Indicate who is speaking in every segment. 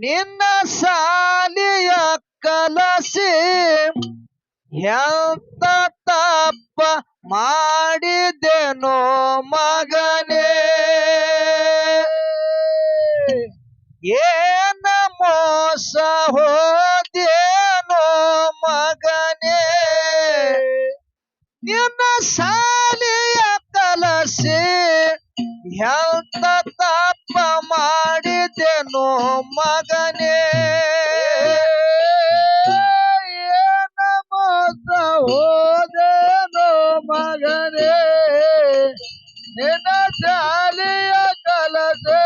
Speaker 1: ನಿನ್ನ ಸಾಲಿಯ ಕಲಸಿ ಎಂತ ತಪ್ಪ ಮಾಡಿದೆನೋ ಮಗನೇ ಏನ ಮೋಸ ಹೋದೇನೋ ಮಗನೇ ನಿನ್ನ ಸಾಲಿಯ ಕಲಸಿ ಎಂತ ತಪ್ಪ ಮಾಡಿದೆನೋ ಮಗನೇ ಏನ ಮೋಸ ಹೋದೇನೋ ಮಗನೇ ನಿನ್ನ ಸಾಲಿಯ ಕಲಸಿ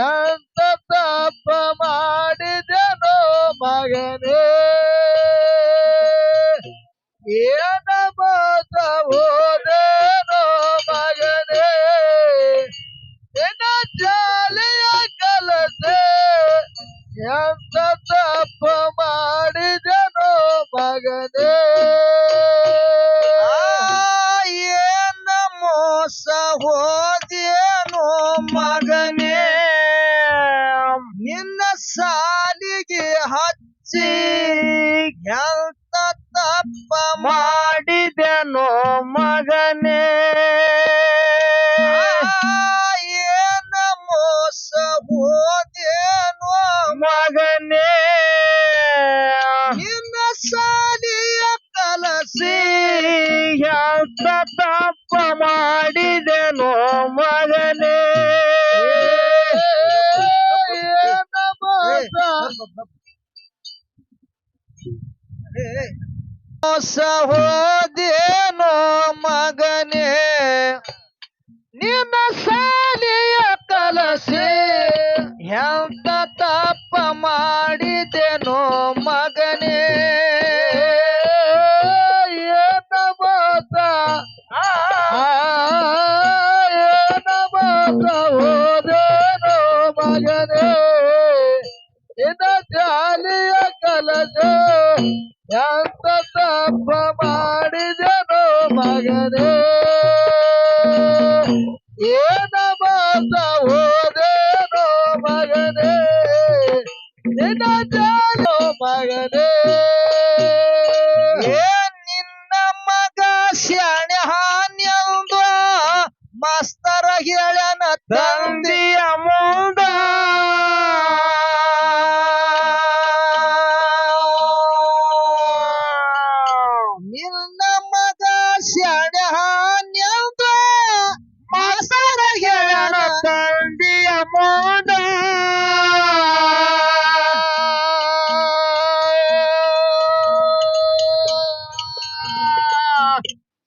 Speaker 1: ಎಂತ ತಪ್ಪ ಮಾಡಿದೆನೋ ಮಗನೇ ಏನ ಮೋಸ ಹೋದೇನೋ ಮಗನೇ ನಿನ್ನ ಜಾಲಿಯ ಕಲಸೆ ಎಂತ ತಪ್ಪ ಮಾಡಿದೆನೋ ಮಗನೇ ಏನ ಮೋಸ ಹೋದೇನೋ ಮಗನೇ ನಿನ್ನ ಸಾಲಿಗೆ ಹಚ್ಚಿ ಎಂತ ತಪ್ಪ ಮಾಡಿದೆನೋ ಮಗನೇ ಏನ ಮೋಸ ಹೋದೇನೋ ಮಗನೇ ನಿನ್ನ ಸಾಲಿಯ ಕಲಸಿ ಎಂತ ತಪ್ಪ ಮಾಡಿದೆನೋ ಮಗನೇ ಏನ ಮೋಸ ಹೋದೇನೋ ಮಗನೇ ನಿನ್ನ ಸಾಲಿಯ ಕಲಸಿ ಎಂತ ತಪ್ಪ ಮಾಡಿದೆನೋ ಮಗನೇ ಏನ ಮೋಸ ಏನ ಮೋಸ ಹೋದೇನೋ ಮಗನೇ ನಿನ್ನ ಜಾಲಿಯ ಕಲಸೆ ಎಂತ ತಪ್ಪ ಮಾಡಿದೆನೋ ಮಗನೇ ಏನ ಮೋಸ ಹೋದೇನೋ ಮಗನೇ ನಿನ್ನ ಜಾಲೋ ಮಗನೇ ನಿನ್ನ ಮಗ ಶಾಣೆ ಹಾನ್ಯಂದು ಮಾಸ್ತರ ಹೇಳ್ಯಾನ ತಂದೆಯ ಮುಂದ ನಿನ್ನ ಮಗ ಶಾಣೆ ಹಾನ್ಯಂದು ಮಾಸ್ತರ ಹೇಳ್ಯಾನ ತಂದೆಯ ಮುಂದ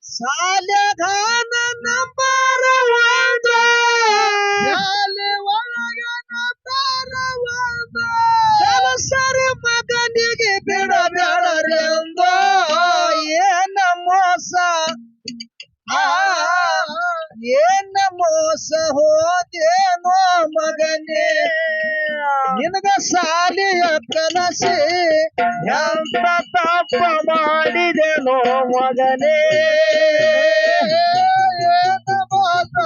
Speaker 1: ಸಾಲ್ಯಾಗ ನಂಬರ್ ಒಂದು ಶಾಲೆ ಒಳಗ ನಂಬರ್ ಒಂದು ಕೆಲಸರಿ ಮಗನಿಗೆ ಬಿಡಬೇಡರೆಂದು ಏನ ಮೋಸ ಏನ ಮೋಸ ಹೋದೇನೋ ಮಗನೇ ನಿನಗ ಸಾಲಿಯ ಕನಸಿ ಎಂತ ತಪ್ಪ ಮಾಡಿದೆನೋ ಮಗನೇ ಏನ ಮೋಸ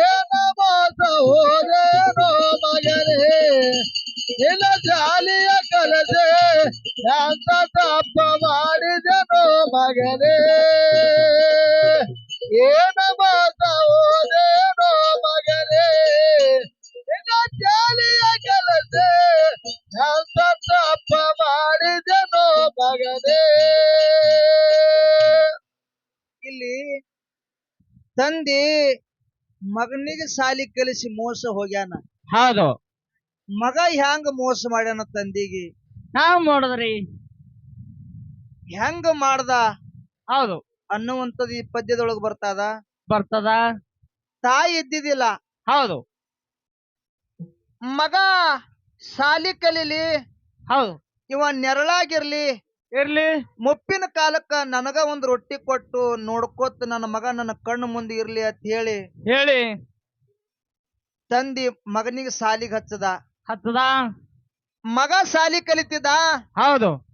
Speaker 1: ಏನ ಮೋಸ ಹೋದೇನೋ ಮಗನೇ ನಿನ್ನ ಜಾಲಿಯ ಕಲಸೆ ಎಂತ ತಪ್ಪ ಮಾಡಿದೆನೋ ಮಗನೇ ಏನ ಮೋಸ ಹೋದೇನೋ ಮಗನೇ ನಿನ್ನ ಜಾಲಿಯ ಕಲಸೆ ಎಂತ ತಪ್ಪ ಮಾಡಿದೆನೋ ಮಗನೇ ಇಲ್ಲಿ ತಂದೆ ಮಗನಿಗೆ ಸಾಲಿ ಕಲಿಸಿ ಮೋಸ ಹೋಗ್ಯಾನ
Speaker 2: ಹೌದು
Speaker 1: ಮಗ ಹೆಂಗ ಮೋಸ ಮಾಡ್ಯಾನ ತಂದಿಗೆ
Speaker 2: ನಾವ್ ನೋಡಿದ್ರಿ
Speaker 1: ಹೆಂಗ ಮಾಡ್ದ
Speaker 2: ಹೌದು
Speaker 1: ಅನ್ನುವಂಥದ್ದು ಈ ಪದ್ಯದೊಳಗ
Speaker 2: ಬರ್ತದ
Speaker 1: ತಾಯಿ ಇದ್ದಿದ್ದಿಲ್ಲ
Speaker 2: ಹೌದು
Speaker 1: ಮಗ ಸಾಲಿ ಕಲೀಲಿ
Speaker 2: ಹೌದು
Speaker 1: ಇವ ನೆರಳಾಗಿರ್ಲಿ
Speaker 2: ಇರ್ಲಿ
Speaker 1: ಮುಪ್ಪಿನ ಕಾಲಕ್ಕ ನನಗ ಒಂದ್ ರೊಟ್ಟಿ ಕೊಟ್ಟು ನೋಡ್ಕೋತ ನನ್ನ ಮಗ ನನ್ನ ಕಣ್ಣು ಮುಂದೆ ಇರ್ಲಿ ಅಂತ
Speaker 2: ಹೇಳಿ
Speaker 1: ತಂದಿ ಮಗನಿಗೆ ಸಾಲಿಗೆ
Speaker 2: ಹತ್ತದ
Speaker 1: ಮಗ ಸಾಲಿ ಕಲಿತಿದ್ದ
Speaker 2: ಹೌದು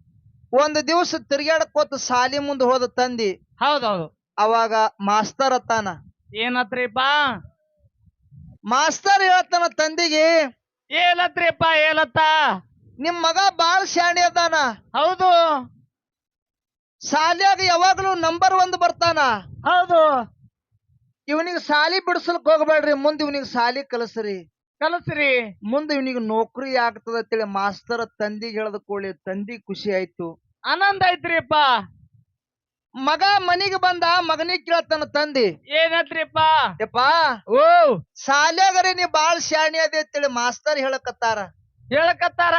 Speaker 1: ಒಂದ್ ದಿವ್ಸ ತಿರ್ಗಾಡಕೋತ ಸಾಲಿ ಮುಂದೆ ಹೋದ ತಂದಿ
Speaker 2: ಹೌದೌದು
Speaker 1: ಅವಾಗ ಮಾಸ್ತರ್ ಅತ್ತಾನ
Speaker 2: ಏನತ್ರಿಪ್ಪ
Speaker 1: ಮಾಸ್ತರ್ ಹೇಳ್ತಾನ ತಂದಿಗೆ,
Speaker 2: ಏನತ್ರಿಪ್ಪ ಏನತ್ತ?
Speaker 1: ನಿಮ್ ಮಗ ಬಾಳ್ ಶಾಣೆ ಅದಾನ,
Speaker 2: ಹೌದು
Speaker 1: ಶಾಲ್ಯಾಗ ಯಾವಾಗ್ಲೂ ನಂಬರ್ 1 ಬರ್ತಾನ.
Speaker 2: ಹೌದು
Speaker 1: ಇವನಿಗೆ ಸಾಲಿ ಬಿಡಿಸ್ಲಕ್ ಹೋಗ್ಬೇಡ್ರಿ, ಮುಂದ್ ಇವನಿಗೆ ಸಾಲಿ ಕಲಸ್ರಿ,
Speaker 2: ಕಲಸ್ರಿ.
Speaker 1: ಮುಂದೆ ಇವನಿಗೆ ನೌಕರಿ ಆಗ್ತದ ಅಂತೇಳಿ ಮಾಸ್ತರ್ ತಂದಿಗೆ ಹೇಳದ ಕೂಡಲೇ ತಂದಿ ಖುಷಿ ಆಯ್ತು.
Speaker 2: ಆನಂದ ಐತ್ರಿಪ್ಪ.
Speaker 1: ಮಗ ಮನಿಗೆ ಬಂದ, ಮಗನಿಗೆ ಕೇಳ್ತಾನ ತಂದಿ,
Speaker 2: ಏನತ್ರಿಪ್ಪ?
Speaker 1: ಯಪ್ಪಾ
Speaker 2: ಓ
Speaker 1: ಶಾಲ್ಯಾಗರೆ ನೀ ಬಾಳ್ ಶಾಣೆ ಅದೇ ಅಂತೇಳಿ ಮಾಸ್ತರ್ ಹೇಳಕತ್ತಾರ,
Speaker 2: ಹೇಳಕತ್ತಾರ.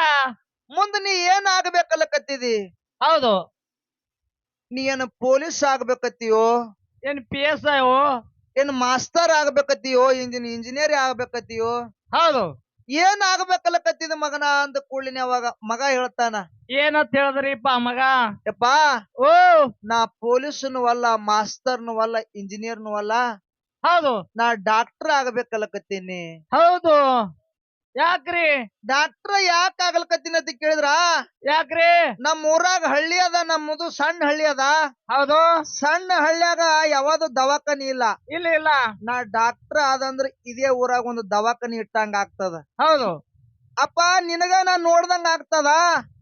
Speaker 1: ಮುಂದ್ ನೀ ಏನ್ ಆಗ್ಬೇಕಲ್ಲಕತ್ತಿದಿ?
Speaker 2: ಹೌದು.
Speaker 1: ನೀ ಏನ್ ಪೊಲೀಸ್ ಆಗ್ಬೇಕತ್ತಿಯೋ,
Speaker 2: ಏನ್ PS
Speaker 1: ಏನ್ ಮಾಸ್ತರ್ ಆಗ್ಬೇಕತ್ತಿಯೋ, ಇಂಜಿನಿಯರ್ ಆಗ್ಬೇಕತ್ತಿಯೋ,
Speaker 2: ಹೌದು.
Speaker 1: ಏನ್ ಆಗ್ಬೇಕಲ್ಲಕತ್ತಿದ ಮಗನ ಅಂದ ಕೂಡ್ಲಿನ ಅವಾಗ ಮಗ ಹೇಳ್ತಾನ,
Speaker 2: ಏನಂತ ಹೇಳಿದ್ರಿಪ್ಪ ಮಗ?
Speaker 1: ಯಪ್ಪಾ
Speaker 2: ಓ
Speaker 1: ನಾ ಪೊಲೀಸ್ನು ಅಲ್ಲ, ಮಾಸ್ತರ್ನು ಅಲ್ಲ, ಇಂಜಿನಿಯರ್ನು ಅಲ್ಲ,
Speaker 2: ಹೌದು
Speaker 1: ನಾ ಡಾಕ್ಟರ್ ಆಗ್ಬೇಕಲ್ಲಕತ್ತೀನಿ.
Speaker 2: ಹೌದು. ಯಾಕ್ರಿ?
Speaker 1: ಡಾಕ್ಟರ್ ಯಾಕೆ ಆಗ್ಲಕತ್ತೀನಿ ಅಂತ ಕೇಳಿದ್ರ,
Speaker 2: ಯಾಕ್ರಿ?
Speaker 1: ನಮ್ ಊರಾಗ ಹಳ್ಳಿ ಅದ, ನಮ್ಮದು ಸಣ್ಣ ಹಳ್ಳಿ ಅದ,
Speaker 2: ಹೌದು.
Speaker 1: ಸಣ್ಣ ಹಳ್ಳಿಯಾಗ ಯಾವ್ದು ದವಾಖಾನಿ ಇಲ್ಲ.
Speaker 2: ಇಲ್ಲ ಇಲ್ಲ.
Speaker 1: ನಾ ಡಾಕ್ಟರ್ ಆದಂದ್ರ ಇದೇ ಊರಾಗ ಒಂದು ದವಾಖಾನಿ ಇಟ್ಟಂಗ ಆಗ್ತದ.
Speaker 2: ಹೌದು
Speaker 1: ಅಪ್ಪ ನಿನಗ ನಾ ನೋಡ್ದಂಗ ಆಗ್ತದ,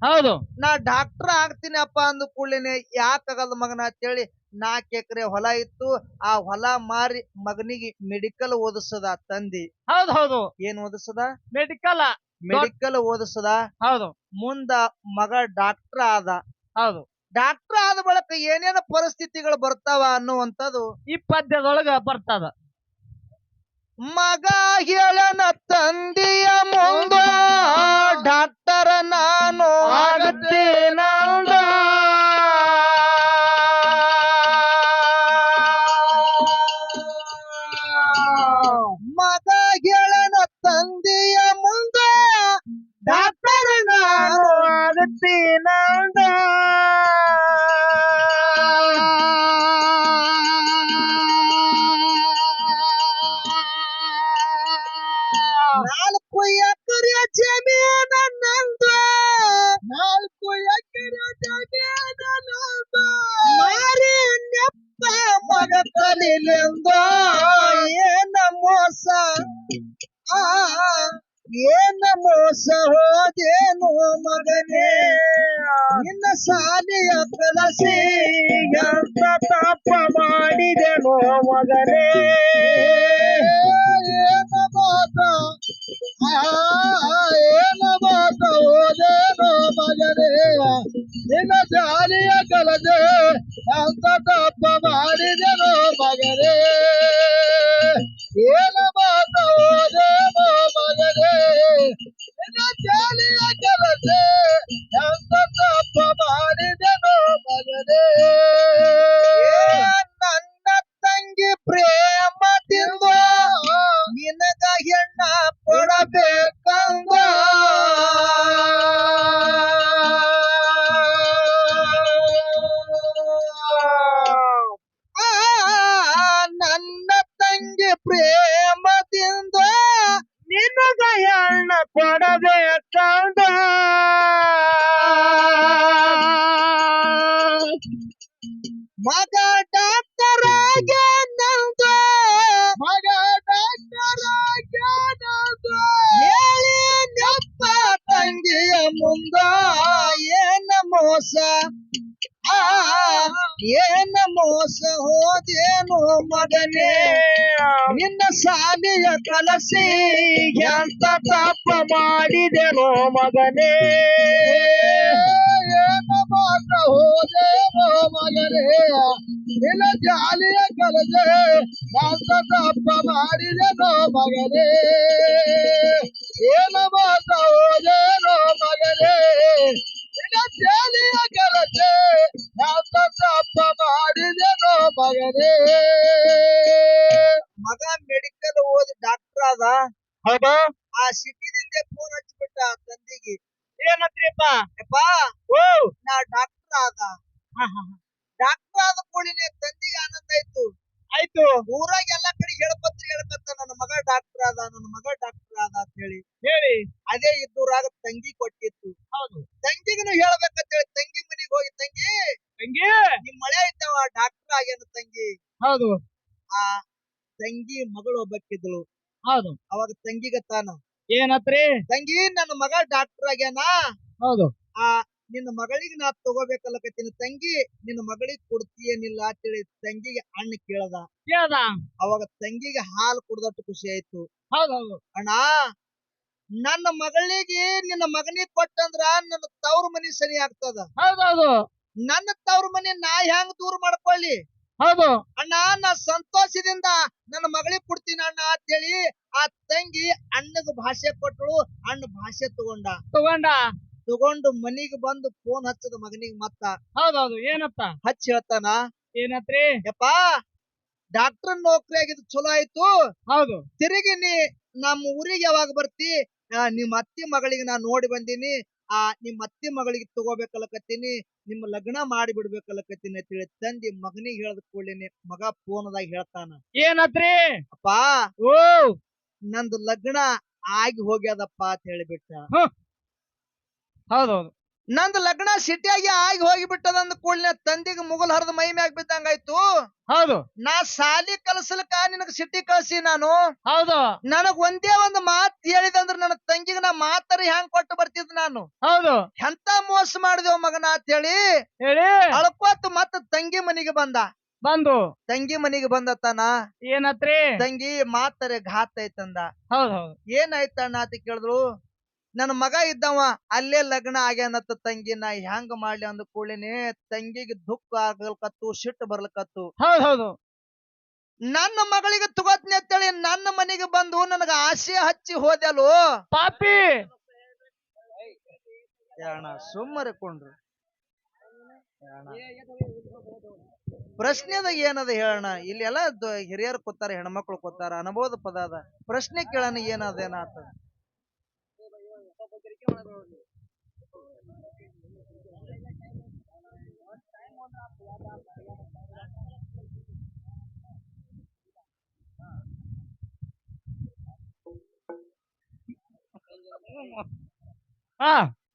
Speaker 2: ಹೌದು.
Speaker 1: ನಾ ಡಾಕ್ಟರ್ ಆಗ್ತೀನಿ ಅಪ್ಪ ಅಂದ ಕೂಡ್ಲೇನೆ ಯಾಕಾಗಲ್ಲ ಮಗನ ಅಂತೇಳಿ 4 ಎಕರೆ ಹೊಲ ಇತ್ತು, ಆ ಹೊಲ ಮಾರಿ ಮಗನಿಗೆ ಮೆಡಿಕಲ್ ಓದಿಸದ ತಂದಿ.
Speaker 2: ಹೌದು ಹೌದು.
Speaker 1: ಏನ್ ಓದಿಸದ?
Speaker 2: ಮೆಡಿಕಲ್.
Speaker 1: ಮೆಡಿಕಲ್ ಓದಿಸದ.
Speaker 2: ಹೌದು
Speaker 1: ಮುಂದ ಮಗ ಡಾಕ್ಟರ್ ಆದ.
Speaker 2: ಹೌದು.
Speaker 1: ಡಾಕ್ಟರ್ ಆದ ಬಳಿಕ ಏನೇನು ಪರಿಸ್ಥಿತಿಗಳು ಬರ್ತಾವ ಅನ್ನುವಂಥದ್ದು
Speaker 2: ಈ ಪದ್ಯದೊಳಗ ಬರ್ತದ.
Speaker 1: ಮಗ ಹೇಳನ ತಂದೆಯ ಮುಂದ, ಡಾಕ್ಟರ್ ನಾನು
Speaker 2: ಆಗತ್ತೇನಂದ.
Speaker 1: ಮಗ ಹೇಳನ ತಂದೆಯ ಮುಂದ, ಡಾಕ್ಟರ್ ನಾನು
Speaker 2: ಆಗತ್ತೇನಂದ.
Speaker 1: ನಾಲ್ಕು ಎಕರೆ ಜಮೀನ ನಂದು, 4 ಎಕರೆ ಜಮೀನ ನಂದು, ಮಾರಿ ನೆಪ್ಪ ಮಗ ಕಲಿಲೆಂದ. ಏನ ಮೋಸ, ಏನ ಮೋಸ ಹೋದೇನು ಮಗನೇ, ನಿನ್ನ ಸಾಲಿಯ ಕಲಸಿ
Speaker 2: ಎಂತ ತಪ್ಪ ಮಾಡಿದೆನೋ ಮಗನೇ.
Speaker 1: ಏನ ಮಾತ, ಏನ ಮಾತ ಹೋದೇನು ಮಗನೇ, ನಿನ್ನ ಸಾಲಿಯ ಕಲಸಿ ಅಂತ ತಪ್ಪ ಮಾಡಿದೆನು ಮಗನೇ. ಏನ ಮಾತ ಹೋದೇನು ಮಗನೇ, ನಿನ್ನ ಸಾಲಿಯ ಕಲಸಿ ಅಂತ ತಪ್ಪ ಮಾಡಿದೆನು ಮಗನೇ. ನನ್ನ ತಂಗಿ ಪ್ರೇಮದಿಂದ ನಿನಗ ಹೆಣ್ಣ ಕೊಡಬೇಕಂದ, ನನ್ನ ತಂಗಿ ಪ್ರೇಮದಿಂದ
Speaker 2: ನಿನಗ ಹೆಣ್ಣ ಕೊಡಬೇಕಂದ.
Speaker 1: ಮಗ ಡಾಕ್ಟರ್ ಆಗ್ಯಾನಂದ, ಮಗ ಡಾಕ್ಟರ್ ಆಗ್ಯಾನಂದ, ಹೇಳಿ ನೆಪ್ಪ ತಂಗಿಯ ಮುಂದ. ಏನ ಮೋಸ, ಏನ ಮೋಸ ಹೋದೇನು ಮಗನೇ, ನಿನ್ನ ಸಾಲಿಯ ಕಲಸಿ
Speaker 2: ಎಂತ ತಪ್ಪ ಮಾಡಿದೆನೋ ಮಗನೇ.
Speaker 1: ಏನ ಮಾತ್ರ ಹೋದೇನೋ ಮಗನೇ, ನಿನ್ನ ಜಾಲಿಯ ಕಲಸೆ ಎಂತ ತಪ್ಪ ಮಾಡಿದೆನೋ ಮಗನೇ. ಏನ ಮಾತ್ರ ಹೋದೇನೋ ಮಗನೇ, ನಿನ್ನ ಜಾಲಿಯ ಕಲಸೆ ಎಂತ ತಪ್ಪ ಮಾಡಿದೆನೋ ಮಗನೇ. ಮಗ ಮೆಡಿಕಲ್ ಓದಿ ಡಾಕ್ಟರ್ ಆದ.
Speaker 2: ಹೌದು.
Speaker 1: ಆ ಸಿಟಿದಿಂದ ಫೋನ್ ಹಚ್ಚಿಬಿಟ್ಟ ತಂದಿಗೆ,
Speaker 2: ಏನತ್ರಿಪ್ಪ?
Speaker 1: ಯಪ್ಪಾ
Speaker 2: ಓ
Speaker 1: ನಾ ಡಾಕ್ಟರ್ ಆದ. ಡಾಕ್ಟರ್ ಆದ ಕೂಡಲೇ ತಂದಿಗೆ ಆನಂದ ಆಯ್ತು.
Speaker 2: ಆಯ್ತು.
Speaker 1: ಊರಾಗ ಎಲ್ಲಾ ಕಡೆ ಹೇಳ್ಪತ್ರಿ ಹೇಳ್ಕತ್ತ, ನನ್ನ ಮಗ ಡಾಕ್ಟರ್ ಆದ, ನನ್ನ ಮಗ ಡಾಕ್ಟರ್ ಆದ ಅಂತ ಹೇಳಿ.
Speaker 2: ಹೇಳಿ.
Speaker 1: ಅದೇ ಇದ್ದೂರಾಗ ತಂಗಿ ಕೊಟ್ಟಿತ್ತು.
Speaker 2: ಹೌದು.
Speaker 1: ತಂಗಿಗೂ ಹೇಳ್ಬೇಕಂತ ಹೇಳಿ ತಂಗಿ ಮನೆಗೆ ಹೋಗಿ, ತಂಗಿ
Speaker 2: ತಂಗಿ.
Speaker 1: ನಿಮ್ ಮಳೆ ಇದ್ದಾವ ಡಾಕ್ಟರ್ ಆಗ್ಯಾನ ತಂಗಿ.
Speaker 2: ಹೌದು.
Speaker 1: ಆ ತಂಗಿ ಮಗಳು ಒಬ್ಬಕ್ಕಿದ್ಳು.
Speaker 2: ಹೌದು.
Speaker 1: ಅವಾಗ ತಂಗಿಗೆ ತಾನ
Speaker 2: ಏನತ್ರಿ?
Speaker 1: ತಂಗಿ ನನ್ನ ಮಗ ಡಾಕ್ಟರ್ ಆಗ್ಯಾನ,
Speaker 2: ಹೌದು.
Speaker 1: ಆ ನಿನ್ನ ಮಗಳಿಗೆ ನಾ ತಗೋಬೇಕಲ್ಲಕತ್ತೀನಿ ತಂಗಿ, ನಿನ್ನ ಮಗಳಿಗೆ ಕೊಡ್ತೀಯೇನಿಲ್ಲ ಅಂತೇಳಿ ತಂಗಿಗೆ ಅಣ್ಣ ಕೇಳದ.
Speaker 2: ಕೇಳ್ದ.
Speaker 1: ಅವಾಗ ತಂಗಿಗೆ ಹಾಲು ಕುಡ್ದಟ್ಟು ಖುಷಿ ಆಯ್ತು.
Speaker 2: ಹೌದೌದು.
Speaker 1: ಅಣ್ಣ, ನನ್ನ ಮಗಳಿಗೆ ನಿನ್ನ ಮಗನಿಗೆ ಕೊಟ್ಟಂದ್ರ ನನ್ನ ತವ್ರ ಮನಿ ಸರಿ ಆಗ್ತದ.
Speaker 2: ಹೌದೌದು.
Speaker 1: ನನ್ನ ತವ್ರ ಮನಿ ನಾ ಹೆಂಗ್ ದೂರ ಮಾಡ್ಕೊಳ್ಳಿ
Speaker 2: ಹೌದು.
Speaker 1: ಅಣ್ಣ, ನಾ ಸಂತೋಷದಿಂದ ನನ್ನ ಮಗಳಿಗೆ ಕೊಡ್ತೀನಿ ಅಣ್ಣ ಅಂತೇಳಿ ಆ ತಂಗಿ ಅಣ್ಣಗ ಭಾಷೆ ಕೊಟ್ಟಳು. ಅಣ್ಣ ಭಾಷೆ ತಗೊಂಡು ಮನಿಗೆ ಬಂದು ಫೋನ್ ಹಚ್ಚದ ಮಗನಿಗೆ. ಮತ್ತ
Speaker 2: ಹೌದೌದು. ಏನತ್ತ
Speaker 1: ಹಚ್ಚಿ ಹೇಳ್ತಾನ,
Speaker 2: ಏನತ್ರಿ?
Speaker 1: ಯಪ್ಪಾ ಡಾಕ್ಟರ್ ನೌಕರಿ ಆಗಿದ್ದು ಚಲೋ ಆಯ್ತು,
Speaker 2: ಹೌದು.
Speaker 1: ತಿರುಗಿ ನೀ ನಮ್ಮ ಊರಿಗೆ ಯಾವಾಗ ಬರ್ತಿ? ನಿಮ್ಮ ಅತ್ತಿ ಮಗಳಿಗೆ ನಾ ನೋಡಿ ಬಂದೀನಿ, ನಿಮ್ಮ ಅತ್ತಿ ಮಗಳಿಗೆ ತಗೋಬೇಕಲ್ಲಕತ್ತೀನಿ, ನಿಮ್ಮ ಲಗ್ನ ಮಾಡಿ ಬಿಡ್ಬೇಕಲ್ಲಕತ್ತೀನಿ ಅಂತೇಳಿ ತಂದಿ ಮಗನಿಗೆ ಹೇಳದ ಕೂಡಲೇನೆ ಮಗ ಫೋನದಾಗ ಹೇಳ್ತಾನ,
Speaker 2: ಏನತ್ರಿ?
Speaker 1: ಅಪ್ಪಾ
Speaker 2: ಓ
Speaker 1: ನಂದು ಲಗ್ನ ಆಗಿ ಹೋಗ್ಯದಪ್ಪ ಅಂತ ಹೇಳಿಬಿಟ್ಟ.
Speaker 2: ಹೌದೌದು.
Speaker 1: ನಂದು ಲಗ್ನ ಸಿಟಿಯಾಗಿ ಆಗಿ ಹೋಗಿಬಿಟ್ಟದಂದ ಕೂಡಲೇ ತಂದಿಗೆ ಮುಗಲ್ ಹರಿದ ಮೈ ಮ್ಯಾಗ ಬಿದ್ದಂಗಾಯ್ತು.
Speaker 2: ಹೌದು.
Speaker 1: ನಾ ಸಾಲಿ ಕಲಸಲಕ ನಿನಗ ಸಿಟಿ ಕಳ್ಸಿ ನಾನು.
Speaker 2: ಹೌದು.
Speaker 1: ನನಗ್ ಒಂದೇ ಒಂದು ಮಾತ್ ಹೇಳಿದಂದ್ರ ನನ್ನ ತಂಗಿಗೆ ನಾ ಮಾತಾರಿ ಹ್ಯಾಂಗ್ ಕೊಟ್ಟು ಬರ್ತಿದ್ ನಾನು.
Speaker 2: ಹೌದು.
Speaker 1: ಎಂತ ಮೋಸ ಮಾಡಿದೆವು ಮಗನ ಅಂತ ಹೇಳಿ ಅಳ್ಕೋತ ಮತ್ತ ತಂಗಿ ಮನಿಗೆ ಬಂದು ತಂಗಿ ಮನಿಗೆ ಬಂದತ್ತಾನ.
Speaker 2: ಏನತ್ರಿ?
Speaker 1: ತಂಗಿ ಮಾತರೆ ಘಾತ ಐತಂದ.
Speaker 2: ಹೌದೌದು.
Speaker 1: ಏನಾಯ್ತಣ್ಣ ಅಂತ ಕೇಳಿದ್ರು. ನನ್ನ ಮಗ ಇದ್ದವ ಅಲ್ಲೇ ಲಗ್ನ ಆಗ್ಯಾನತ್ತ ತಂಗಿ, ನಾ ಹೆಂಗ ಮಾಡ್ಲಿ ಅಂದ ಕೂಡಲೇನೆ ತಂಗಿಗೆ ದುಃಖ ಆಗ್ಲಕತ್ತು, ಸಿಟ್ಟು ಬರ್ಲಕತ್ತು.
Speaker 2: ಹೌದೌದು.
Speaker 1: ನನ್ನ ಮಗಳಿಗೆ ತಗೋತ್ನಿ ಅಂತೇಳಿ ನನ್ನ ಮನೆಗೆ ಬಂದು ನನಗ ಆಸೆ ಹಚ್ಚಿ ಹೋದೆಲು
Speaker 2: ಪಾಪಿ.
Speaker 1: ಸುಮ್ಮನೆ ಕೊಂಡ್ರು. ಪ್ರಶ್ನೆದ ಏನದ ಹೇಳೋಣ, ಇಲ್ಲಿ ಎಲ್ಲ ಹಿರಿಯರು ಕೂತಾರ, ಹೆಣ್ಮಕ್ಳು ಕೂತಾರ, ಅನುಭವದ ಪದ ಅದ. ಪ್ರಶ್ನೆ ಕೇಳೋಣ, ಏನದೇನಾತ?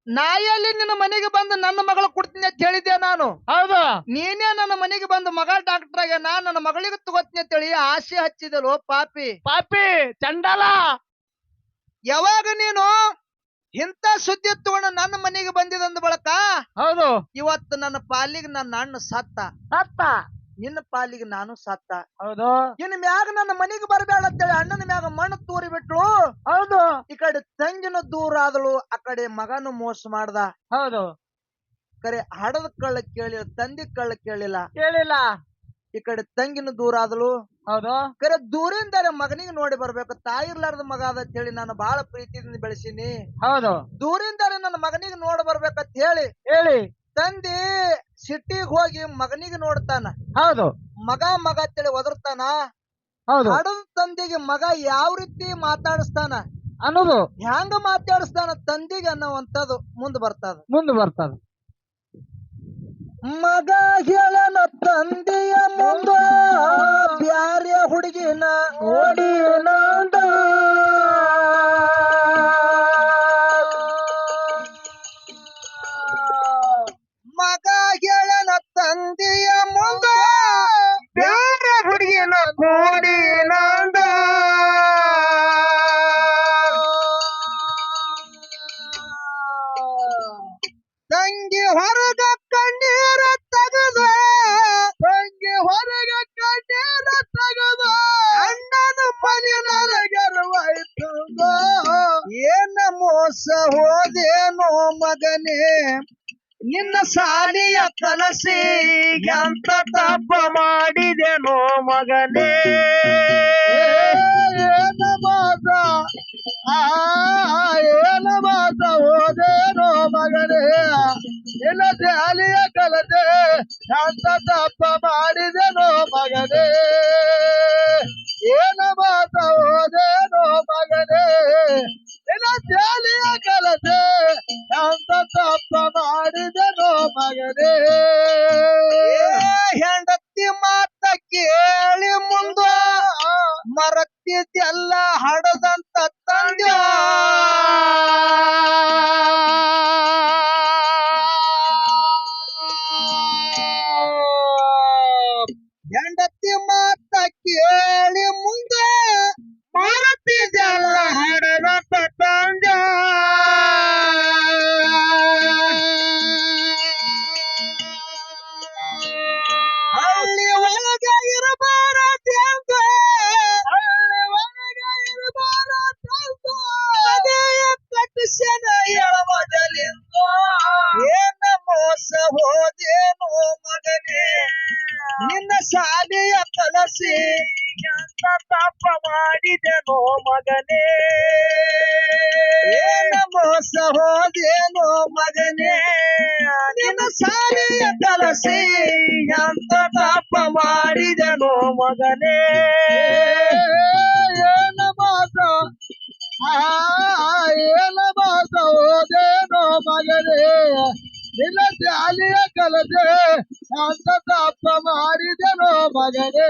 Speaker 1: ನಾಯಲ್ಲಿ ನಿನ್ನ ಮನೆಗೆ ಬಂದು ನನ್ನ ಮಗಳು ಕೊಡ್ತೀನಿ ಅಂತ ಹೇಳಿದ್ದೆ ನಾನು.
Speaker 2: ಹೌದು.
Speaker 1: ನೀನೇ ನನ್ನ ಮನೆಗೆ ಬಂದು ಮಗ ಡಾಕ್ಟರ್ ಆಗ್ಯಾನ, ನನ್ನ ಮಗಳಿಗೆ ತಗೋತೀನಿ ಅಂತೇಳಿ ಆಸೆ ಹಚ್ಚಿದಲು ಪಾಪಿ.
Speaker 2: ಪಾಪಿ ಚಂಡಾಲ.
Speaker 1: ಯಾವಾಗ ನೀನು ಇಂಥ ಸುದ್ದಿ ತಗೊಂಡು ನನ್ನ ಮನೆಗೆ ಬಂದಿದಂದ ಬಳಕ,
Speaker 2: ಹೌದು,
Speaker 1: ಇವತ್ತು ನನ್ನ ಪಾಲಿಗೆ ನನ್ನ ಅಣ್ಣ ಸತ್ತ, ನಿನ್ನ ಪಾಲಿಗೆ ನಾನು ಸತ್ತ.
Speaker 2: ಹೌದು.
Speaker 1: ಇನ್ ಮ್ಯಾಗ ನನ್ನ ಮನೆಗೆ ಬರಬೇಡ ಅಂತೇಳಿ ಅಣ್ಣನ ಮ್ಯಾಗ ಮಣ್ಣು ತೂರಿ ಬಿಟ್ರು.
Speaker 2: ಹೌದು.
Speaker 1: ಈ ಕಡೆ ತಂಗಿನ ದೂರ ಆದಳು, ಆ ಕಡೆ ಮಗನು ಮೋಸ ಮಾಡ್ದ.
Speaker 2: ಹೌದು.
Speaker 1: ಕರೆ ಹಡದ ಕಳ್ಳ ಕೇಳಿಲ್ಲ, ತಂದಿ ಕಳ್ಳ ಕೇಳಿಲ್ಲ. ಈ ಕಡೆ ತಂಗಿನ ದೂರ ಆದಳು.
Speaker 2: ಹೌದು.
Speaker 1: ಕರೆ ದೂರಿಂದ ಮಗನಿಗೆ ನೋಡಿ ಬರ್ಬೇಕು, ತಾಯಿ ಇರ್ಲಾರ್ದ ಮಗ ಅದ ಹೇಳಿ ನಾನು ಬಹಳ ಪ್ರೀತಿಯಿಂದ ಬೆಳೆಸೀನಿ.
Speaker 2: ಹೌದು.
Speaker 1: ದೂರಿಂದ ನನ್ನ ಮಗನಿಗೆ ನೋಡ್ ಬರ್ಬೇಕಂತ ಹೇಳಿ ತಂದಿ ಸಿಟಿಗೆ ಹೋಗಿ ಮಗನಿಗೆ ನೋಡ್ತಾನ.
Speaker 2: ಹೌದು.
Speaker 1: ಮಗ ಅಂತೇಳಿ ಒದರ್ತಾನ.
Speaker 2: ಹೌದು.
Speaker 1: ಹಡದ ತಂದಿಗೆ ಮಗ ಯಾವ ರೀತಿ ಮಾತಾಡಿಸ್ತಾನ
Speaker 2: ಅನ್ನೋದು,
Speaker 1: ಹ್ಯಾಂಗ ಮಾತಾಡಿಸ್ತಾನ ತಂದಿಗೆ ಅನ್ನೋವಂಥದ್ದು ಮುಂದೆ ಬರ್ತದ. ಮಗ ಹೇಳನ ತಂದೆಯ ಮುಂದ ಬ್ಯಾರೆ ಹುಡುಗಿನ ನೋಡಿ ನಂದ, ಮಗ ಹೇಳನ ತಂದೆಯ ಮುಂದ ಬ್ಯಾರೆ ಹುಡುಗಿನ ನೋಡಿ ನಂದ, ತಂಗಿ ಹೊರಗ ಕಣ್ಣೀರ ತೆಗದ, ಅಣ್ಣನ ಮನೆ ನನಗರವಾಯ್ತು. ಏನ ಮೋಸ ಹೋದೇನೋ ಮಗನೇ, ನಿನ್ನ ಸಾಲಿಯ ಕಲಸಿ ಎಂತ ತಪ್ಪ ಮಾಡಿದೆನೋ ಮಗನೇ. ಏನ ಮೋಸ ಹೋದೇನೋ ಮಗನೇ, ನಿನ್ನ ಸಾಲಿಯ ಕಲಸೆ ಎಂತ ತಪ್ಪ ಮಾಡಿದೆನೋ ಮಗನೇ. ಏನ ಮೋಸ ಹೋದೇನೋ ಮಗನೇ, ನಿನ್ನ ಸಾಲಿಯ ಕಲಸೆ ಎಂತ ತಪ್ಪ ಮಾಡಿದೆನೋ ಮಗನೇ. ಹೆಂಡತಿ ಮಾತ ಕೇಳಿ ಮುಂದ ಮರತ್ತಿದ್ದೆಲ್ಲ ಹಡದಂತ ತಂದೆ, ಹೆಂಡತಿ ಮಾತ ಕೇಳಿ ಮುಂದೆ ಮರತಿ ಹೋದೇನೋ ಮಗನೇ ನಿನ್ನ ಶಾಲೆಯ ಕಲಸಿ
Speaker 2: ಎಂತ ತಪ್ಪ ಮಾಡಿದೆನೋ ಮಗನೇ
Speaker 1: ಏನ ಮೋಸ ಹೋದೇನೋ ಮಗನೇ ನಿನ್ನ ಶಾಲೆಯ ಕಲಸಿ
Speaker 2: ಎಂತ ತಪ್ಪ ಮಾಡಿದೆನೋ ಮಗನೇ
Speaker 1: ಏನ ಮೋಸ ಏನ ಮೋಸ ಹೋದೇನೋ ಮಗನೇ ನಿನ್ನ ಶಾಲೆಯ ಕಲಸೆ ಅಂತ ತಪ್ಪ ಮಾಡಿದೆನೋ ಮಗನೇ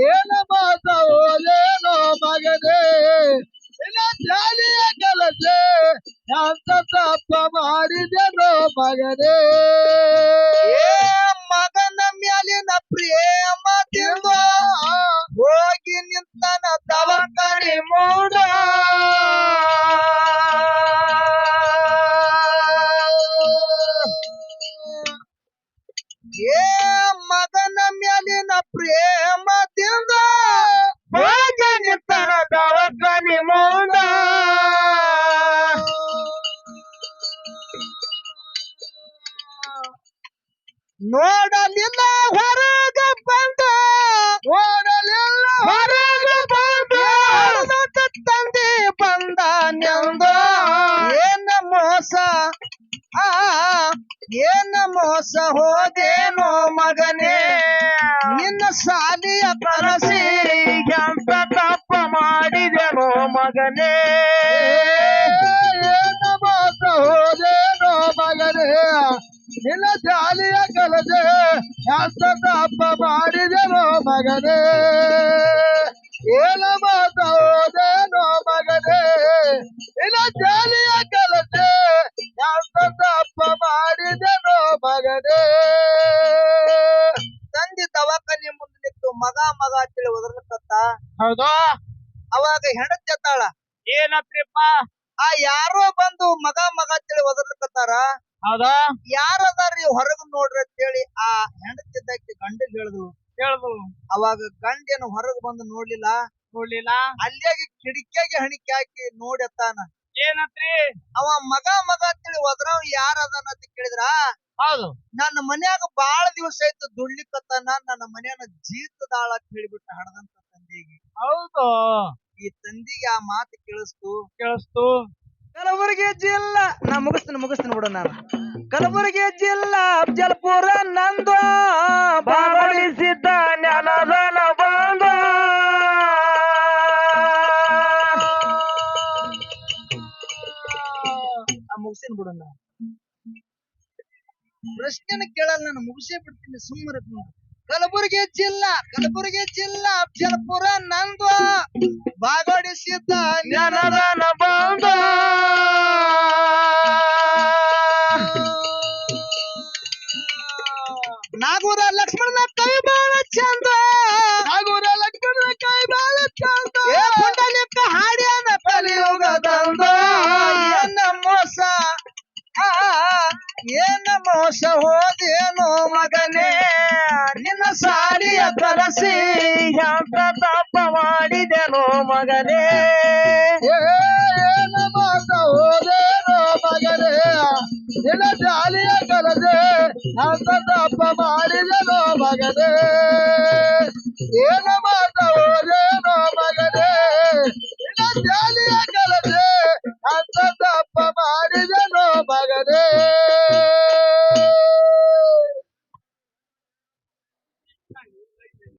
Speaker 1: ಏನ ಮೋಸ ಹೋದೇನೋ ಮಗನೇ ನಿನ್ನ ಶಾಲೆಯ ಕಲಸೆ ಅಂತ ತಪ್ಪ ಮಾಡಿದೆನೋ ಮಗನೇ ಮಗನ ಮ್ಯಾಲಿನ ಪ್ರೇಮ ತಿಂದು ಹೋಗಿ ನಿಂತನ ದವಾಖಾನೆ ಮೂಡ ಏ ಮಗನ ಮ್ಯಾಲಿನ ಪ್ರೇಮ ತಿಂದ ಹೋಗಿ ನಿಂತನ ದವಾಖಾನೆ ಮೂಡ ನೋಡಲಿಲ್ಲ ಹೊರಗ ಬಂದ ನೋಡಲಿಲ್ಲ ಹೊರಗ ಬಂದ ತಂದೆ ಬಂದ ನೆಂದ ಏನ ಮೋಸ ಏನ ಮೋಸ ಹೋದೇನೋ ಮಗನೇ ನಿನ್ನ ಶಾಲೆಯ ಕಲಸಿ
Speaker 2: ಎಂತ ತಪ್ಪ ಮಾಡಿದೆನೋ ಮಗನೇ
Speaker 1: ಏನ ಮೋಸ ಹೋದೇನೋ ಮಗನೇ ನಿನ್ನ ಶಾಲೆಯ ಕಲಸೆ ಎಂತ ತಪ್ಪ ಮಾಡಿದೆನೋ ಮಗನೇ ಏನ ಮೋಸ ಹೋದೇನೋ ಮಗನೇ ನಿನ್ನ ಶಾಲೆಯ ಕಲಸೆ ಎಂತ ತಪ್ಪ ಮಾಡಿದೆನೋ ಮಗನೇ ತಂದೆ ದವಾಖಾನೆ ಮುಂದೆ ನಿಂತು ಮಗ ಮಗ ಅಂತೇಳಿ ಒದರ್ಲಕತ್ತ
Speaker 2: ಹೌದಾ
Speaker 1: ಅವಾಗ ಹೆಣತ್ ಎತ್ತಾಳ
Speaker 2: ಏನತ್ರಿಪ್ಪ
Speaker 1: ಯಾರೋ ಬಂದು ಮಗ ಮಗ ಅಂತೇಳಿ ಒದರ್ಲಕತ್ತಾರ
Speaker 2: ಹೌದಾ
Speaker 1: ಯಾರದಾರ್ರಿ ಹೊರಗ್ ನೋಡ್ರಿ ಅಂತೇಳಿ ಆ ಹೆಂಡತಿದ್ದಕ್ಕೆ ಗಂಡಗ್ ಹೇಳಿದ್ರು
Speaker 2: ಹೇಳ್ದು
Speaker 1: ಅವಾಗ ಗಂಡೇನು ಹೊರಗ್ ಬಂದು ನೋಡ್ಲಿಲ್ಲ ಅಲ್ಲಿಯಾಗಿ ಕಿಡಿಕಿಯಾಗಿ ಹಣಿಕೆ ಹಾಕಿ ನೋಡತ್ತಾನ
Speaker 2: ಏನತ್ರಿ
Speaker 1: ಅವ ಮಗ ಮಗ ಅಂತೇಳಿ ಒದ್ರವ್ ಯಾರದಾನ ಅಂತ ಕೇಳಿದ್ರ
Speaker 2: ಹೌದು
Speaker 1: ನನ್ನ ಮನ್ಯಾಗ ಬಾಳ ದಿವಸ ಆಯ್ತು ದುಡ್ಲಿಕ್ಕತ್ತಾನ ನನ್ನ ಮನ್ಯಾನ ಜೀತದಾಳ ಅಂತ ಹೇಳಿಬಿಟ್ಟ ಹಡದಂತ ತಂದೆಗೆ
Speaker 2: ಹೌದು
Speaker 1: ಈ ತಂದಿಗೆ ಆ ಮಾತು
Speaker 2: ಕೇಳಿಸ್ತು
Speaker 1: ಕಲಬುರಗಿ ಜಿಲ್ಲಾ ನಾ ಮುಗಿಸ್ತೀನಿ ಬಿಡು ನಾನು ಕಲಬುರಗಿ ಜಿಲ್ಲಾ ಅಫಜಲ್ಪುರ ನಂದು
Speaker 2: ಬಾಬಳಿಸಿದ್ದ ಜ್ಞಾನದನ ಬಂದ
Speaker 1: ಮುಗಿಸ್ತೀನಿ ಬಿಡು ನಾನು ಪ್ರಶ್ನೆನ ಕೇಳಲ್ಲ ನಾನು ಮುಗಿಸೇ ಬಿಡ್ತೀನಿ ಸುಮ್ಮನೆ ಕಲಬುರಗಿ ಜಿಲ್ಲಾ ಅಫಜಲ್ಪುರ ನಂದು ಭಾಗವಹಿಸಿದ್ದ
Speaker 2: ಜ್ಞಾನದನ ಬಂದ
Speaker 1: ನಾಗೂರ ಲಕ್ಷ್ಮಣನ ಕೈ ಬಾಳ ಚಂದ ಪುಂಡಲಿಕ ಹಾಡ್ಯಾನ ಕಲಿಯುಗದಂದ ಏನ ಮೋಸ ಹೋದೇನೋ ಮಗನೇ ನಿನ್ನ ಸಾಲಿಯ ಕಲಸಿ
Speaker 2: ಎಂತ ತಪ್ಪ ಮಾಡಿದೆನೋ ಮಗನೇ
Speaker 1: ಏನ ಮೋಸ ಹೋದೇನೋ ಮಗನೇ ನಿನ್ನ ಶಾಲೆಯ ಕಲಸೆ ಅಂತ ತಪ್ಪ ಮಾಡಿದೆನೋ ಮಗನೇ ಏನ ಮೋಸ